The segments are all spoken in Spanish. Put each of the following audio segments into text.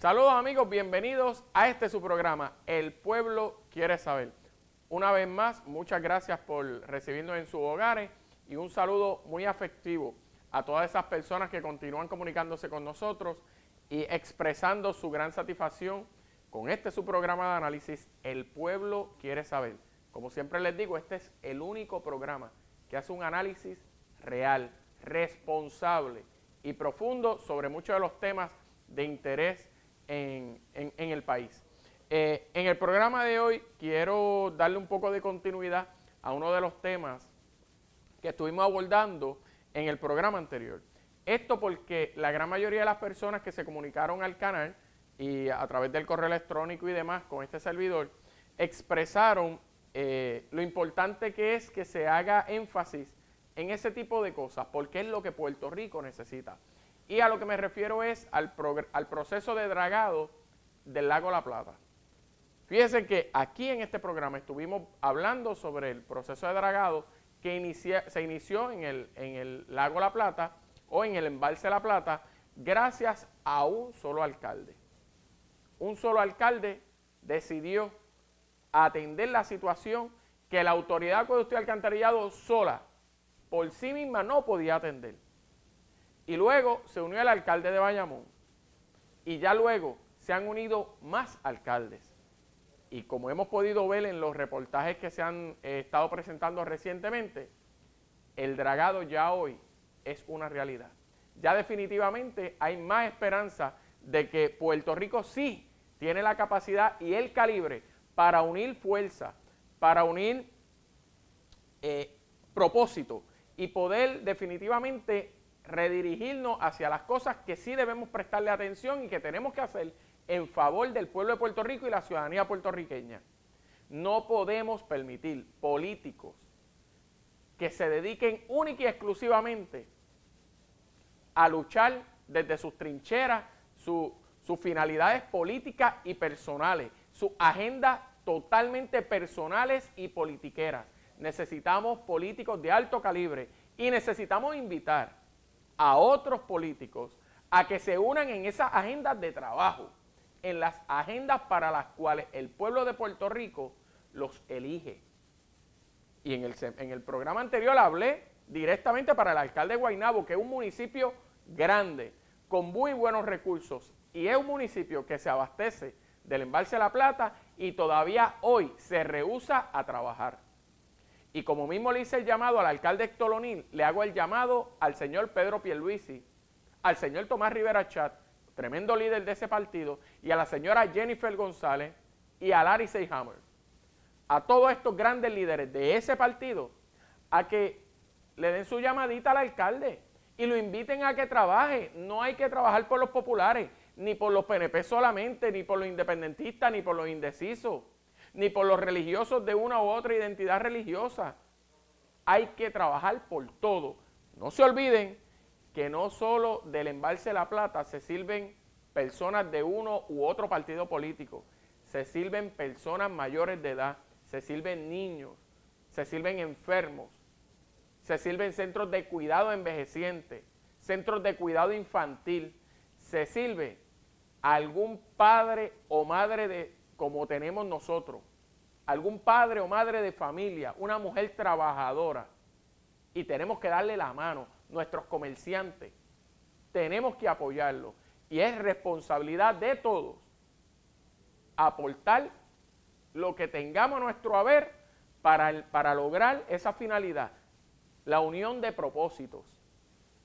Saludos amigos, bienvenidos a su programa, El Pueblo Quiere Saber. Una vez más, muchas gracias por recibirnos en sus hogares y un saludo muy afectivo a todas esas personas que continúan comunicándose con nosotros y expresando su gran satisfacción con su programa de análisis, El Pueblo Quiere Saber. Como siempre les digo, este es el único programa que hace un análisis real, responsable y profundo sobre muchos de los temas de interés en el país. En el programa de hoy quiero darle un poco de continuidad a uno de los temas que estuvimos abordando en el programa anterior. Esto porque la gran mayoría de las personas que se comunicaron al canal y a través del correo electrónico y demás con este servidor, expresaron lo importante que es que se haga énfasis en ese tipo de cosas, porque es lo que Puerto Rico necesita. Y a lo que me refiero es al proceso de dragado del lago La Plata. Fíjense que aquí en este programa estuvimos hablando sobre el proceso de dragado que se inició en el lago La Plata o en el embalse La Plata gracias a un solo alcalde. Un solo alcalde decidió atender la situación que la autoridad de acueducto y alcantarillado sola, por sí misma, no podía atender. Y luego se unió el alcalde de Bayamón. Y ya luego se han unido más alcaldes. Y como hemos podido ver en los reportajes que se han estado presentando recientemente, el dragado ya hoy es una realidad. Ya definitivamente hay más esperanza de que Puerto Rico sí tiene la capacidad y el calibre para unir fuerza, para unir propósito y poder definitivamente redirigirnos hacia las cosas que sí debemos prestarle atención y que tenemos que hacer en favor del pueblo de Puerto Rico y la ciudadanía puertorriqueña. No podemos permitir políticos que se dediquen única y exclusivamente a luchar desde sus trincheras, sus finalidades políticas y personales, sus agendas totalmente personales y politiqueras. Necesitamos políticos de alto calibre y necesitamos invitar a otros políticos a que se unan en esas agendas de trabajo, en las agendas para las cuales el pueblo de Puerto Rico los elige. Y en el programa anterior hablé directamente para el alcalde de Guaynabo, que es un municipio grande, con muy buenos recursos, y es un municipio que se abastece del embalse La Plata y todavía hoy se rehúsa a trabajar. Y como mismo le hice el llamado al alcalde Héctor O'Neill, le hago el llamado al señor Pedro Pierluisi, al señor Tomás Rivera Chat, tremendo líder de ese partido, y a la señora Jennifer González y a Larry Seyhammer, a todos estos grandes líderes de ese partido, a que le den su llamadita al alcalde y lo inviten a que trabaje. No hay que trabajar por los populares, ni por los PNP solamente, ni por los independentistas, ni por los indecisos, ni por los religiosos de una u otra identidad religiosa. Hay que trabajar por todo. No se olviden que no solo del embalse La Plata se sirven personas de uno u otro partido político, se sirven personas mayores de edad, se sirven niños, se sirven enfermos, se sirven centros de cuidado envejecientes, centros de cuidado infantil, se sirve a algún padre o madre como tenemos nosotros, algún padre o madre de familia, una mujer trabajadora, y tenemos que darle la mano. Nuestros comerciantes, tenemos que apoyarlos, y es responsabilidad de todos aportar lo que tengamos a nuestro haber para lograr esa finalidad, la unión de propósitos.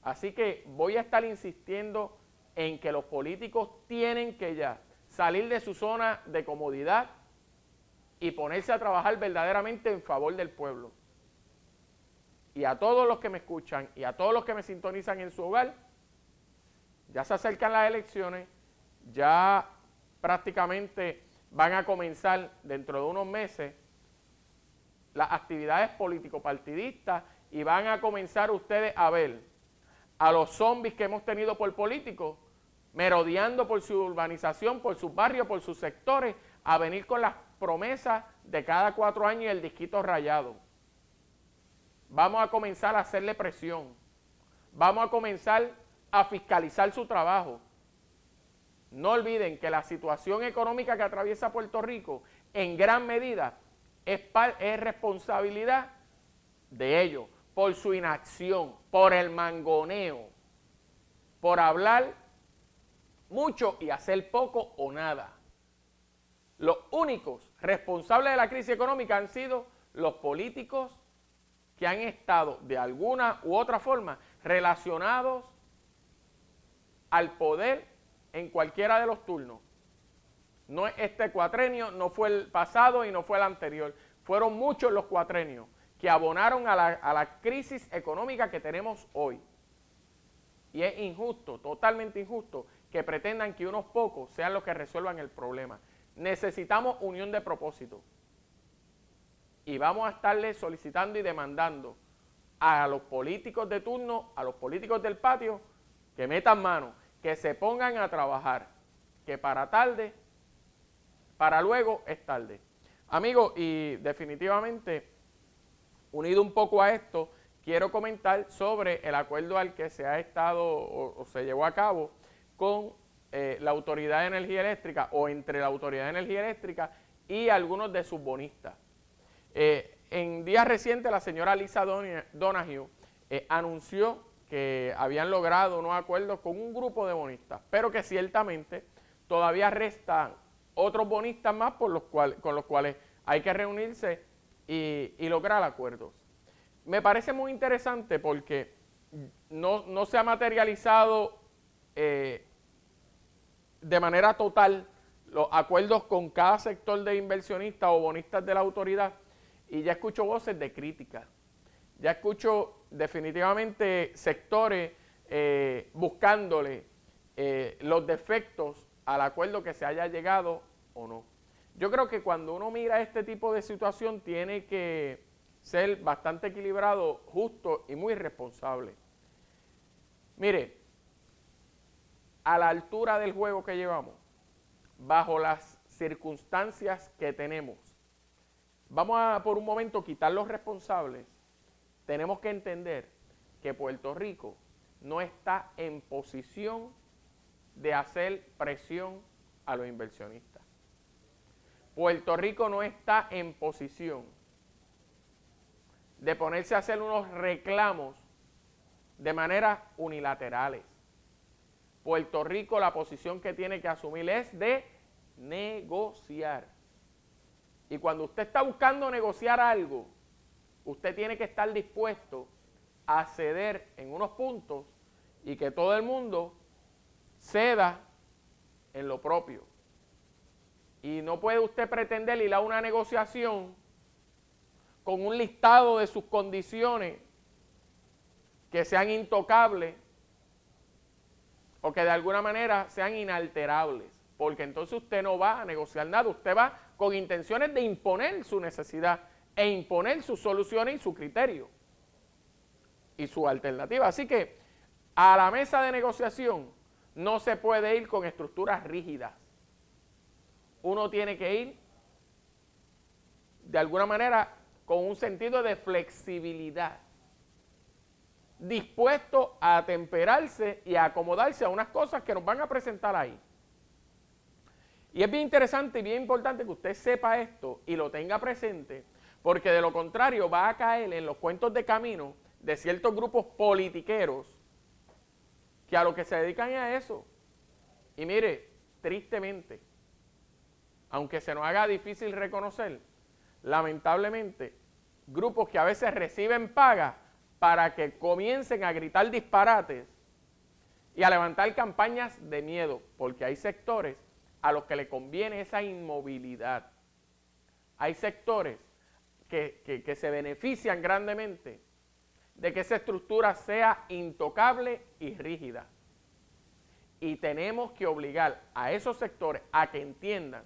Así que voy a estar insistiendo en que los políticos tienen que ya salir de su zona de comodidad y ponerse a trabajar verdaderamente en favor del pueblo. Y a todos los que me escuchan y a todos los que me sintonizan en su hogar, ya se acercan las elecciones, ya prácticamente van a comenzar dentro de unos meses las actividades político-partidistas y van a comenzar ustedes a ver a los zombies que hemos tenido por políticos merodeando por su urbanización, por sus barrios, por sus sectores, a venir con las promesas de cada 4 años y el disquito rayado. Vamos a comenzar a hacerle presión. Vamos a comenzar a fiscalizar su trabajo. no olviden que la situación económica que atraviesa Puerto Rico en gran medida es responsabilidad de ellos, por su inacción, por el mangoneo, por hablar mucho y hacer poco o nada. Los únicos responsables de la crisis económica han sido los políticos que han estado de alguna u otra forma relacionados al poder en cualquiera de los turnos. No es este cuatrenio, no fue el pasado y no fue el anterior. Fueron muchos los cuatrenios que abonaron a la crisis económica que tenemos hoy. Y es injusto, totalmente injusto, que pretendan que unos pocos sean los que resuelvan el problema. Necesitamos unión de propósito. Y vamos a estarle solicitando y demandando a los políticos de turno, a los políticos del patio, que metan mano, que se pongan a trabajar, que para luego es tarde. Amigos, y definitivamente, unido un poco a esto, quiero comentar sobre el acuerdo al que se ha estado o se llevó a cabo con la Autoridad de Energía Eléctrica o entre la Autoridad de Energía Eléctrica y algunos de sus bonistas. En días recientes la señora Lisa Donoghue anunció que habían logrado unos acuerdos con un grupo de bonistas, pero que ciertamente todavía restan otros bonistas más con los cuales hay que reunirse y lograr acuerdos. Me parece muy interesante porque no se ha materializado de manera total los acuerdos con cada sector de inversionistas o bonistas de la autoridad, y ya escucho voces de crítica. Ya escucho definitivamente sectores buscándole los defectos al acuerdo que se haya llegado o no. Yo creo que cuando uno mira este tipo de situación tiene que ser bastante equilibrado, justo y muy responsable. Mire, a la altura del juego que llevamos, bajo las circunstancias que tenemos, vamos a por un momento quitar los responsables. Tenemos que entender que Puerto Rico no está en posición de hacer presión a los inversionistas. Puerto Rico no está en posición de ponerse a hacer unos reclamos de manera unilaterales. Puerto Rico, la posición que tiene que asumir es de negociar. Y cuando usted está buscando negociar algo, usted tiene que estar dispuesto a ceder en unos puntos y que todo el mundo ceda en lo propio. Y no puede usted pretender ir a una negociación con un listado de sus condiciones que sean intocables o que de alguna manera sean inalterables, porque entonces usted no va a negociar nada, usted va con intenciones de imponer su necesidad e imponer sus soluciones y su criterio y su alternativa. Así que a la mesa de negociación no se puede ir con estructuras rígidas. Uno tiene que ir de alguna manera con un sentido de flexibilidad, dispuesto a atemperarse y a acomodarse a unas cosas que nos van a presentar ahí. Y es bien interesante y bien importante que usted sepa esto y lo tenga presente, porque de lo contrario va a caer en los cuentos de camino de ciertos grupos politiqueros que a lo que se dedican es a eso. Y mire, tristemente, aunque se nos haga difícil reconocer, lamentablemente, grupos que a veces reciben paga para que comiencen a gritar disparates y a levantar campañas de miedo, porque hay sectores a los que le conviene esa inmovilidad. Hay sectores que se benefician grandemente de que esa estructura sea intocable y rígida. Y tenemos que obligar a esos sectores a que entiendan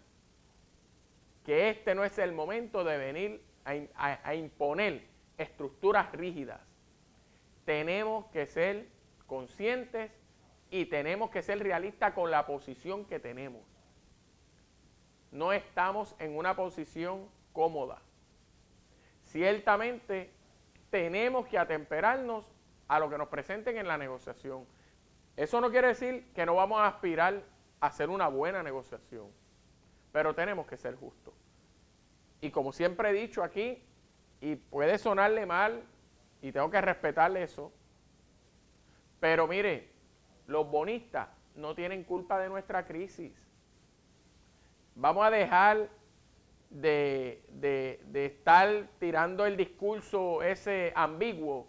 que este no es el momento de venir a imponer estructuras rígidas. Tenemos que ser conscientes y tenemos que ser realistas con la posición que tenemos. No estamos en una posición cómoda. Ciertamente tenemos que atemperarnos a lo que nos presenten en la negociación. Eso no quiere decir que no vamos a aspirar hacer una buena negociación, pero tenemos que ser justos. Y como siempre he dicho aquí, y puede sonarle mal, y tengo que respetarle eso, pero mire, los bonistas no tienen culpa de nuestra crisis. Vamos a dejar de estar tirando el discurso ese ambiguo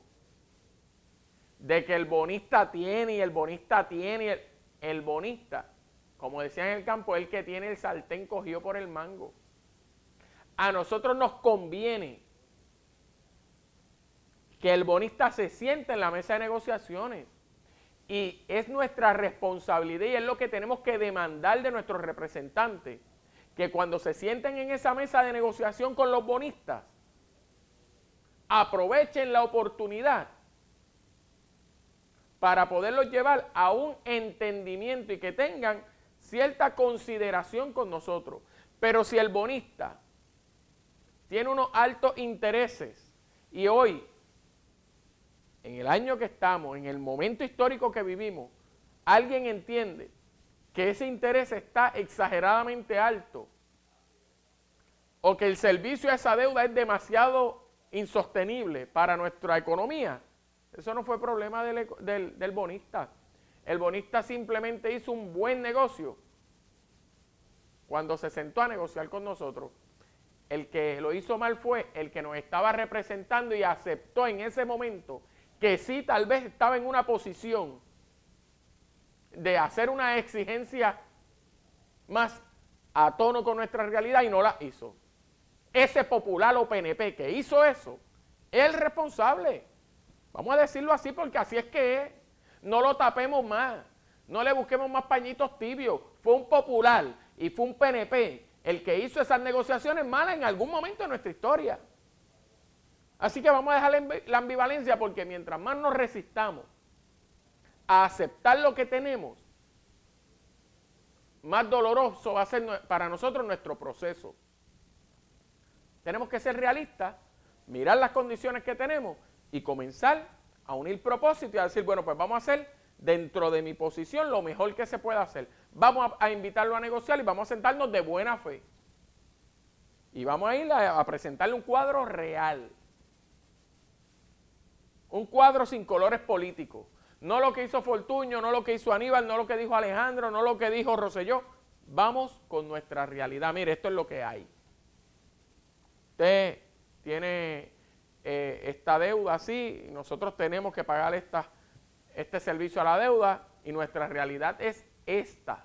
de que el bonista tiene y el bonista tiene. El bonista, como decían en el campo, es el que tiene el sartén cogido por el mango. A nosotros nos conviene que el bonista se siente en la mesa de negociaciones. Y es nuestra responsabilidad y es lo que tenemos que demandar de nuestros representantes, que cuando se sienten en esa mesa de negociación con los bonistas, aprovechen la oportunidad para poderlos llevar a un entendimiento y que tengan cierta consideración con nosotros. Pero si el bonista tiene unos altos intereses y hoy, en el año que estamos, en el momento histórico que vivimos, alguien entiende que ese interés está exageradamente alto o que el servicio a esa deuda es demasiado insostenible para nuestra economía, eso no fue problema del bonista. El bonista simplemente hizo un buen negocio cuando se sentó a negociar con nosotros. El que lo hizo mal fue el que nos estaba representando y aceptó en ese momento que sí, tal vez estaba en una posición de hacer una exigencia más a tono con nuestra realidad y no la hizo. Ese popular o PNP que hizo eso, es el responsable. Vamos a decirlo así porque así es que es. No lo tapemos más, no le busquemos más pañitos tibios. Fue un popular y fue un PNP el que hizo esas negociaciones malas en algún momento de nuestra historia. Así que vamos a dejar la ambivalencia porque mientras más nos resistamos a aceptar lo que tenemos, más doloroso va a ser para nosotros nuestro proceso. Tenemos que ser realistas, mirar las condiciones que tenemos y comenzar a unir propósitos y a decir, bueno, pues vamos a hacer dentro de mi posición lo mejor que se pueda hacer. Vamos a invitarlo a negociar y vamos a sentarnos de buena fe. Y vamos a ir a presentarle un cuadro real. Un cuadro sin colores políticos. No lo que hizo Fortuño, no lo que hizo Aníbal, no lo que dijo Alejandro, no lo que dijo Rosselló. Vamos con nuestra realidad. Mire, esto es lo que hay. Usted tiene esta deuda así, y nosotros tenemos que pagar este servicio a la deuda, y nuestra realidad es esta.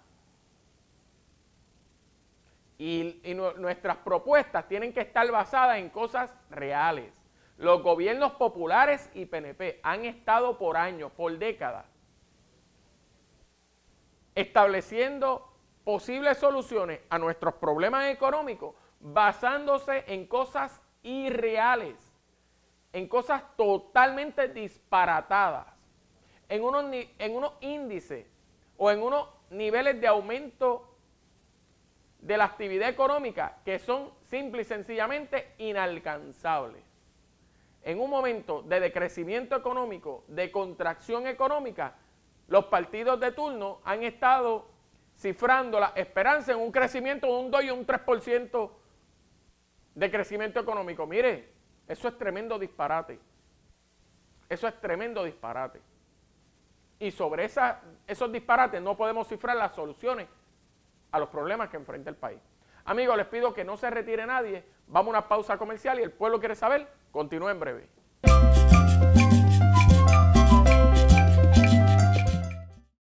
Y nuestras propuestas tienen que estar basadas en cosas reales. Los gobiernos populares y PNP han estado por años, por décadas, estableciendo posibles soluciones a nuestros problemas económicos basándose en cosas irreales, en cosas totalmente disparatadas, en unos índices o en unos niveles de aumento de la actividad económica que son simple y sencillamente inalcanzables. En un momento de decrecimiento económico, de contracción económica, los partidos de turno han estado cifrando la esperanza en un crecimiento de un 2 y un 3% de crecimiento económico. Mire, eso es tremendo disparate. Eso es tremendo disparate. Y sobre esos disparates no podemos cifrar las soluciones a los problemas que enfrenta el país. Amigos, les pido que no se retire nadie. Vamos a una pausa comercial y el pueblo quiere saber. Continúa en breve.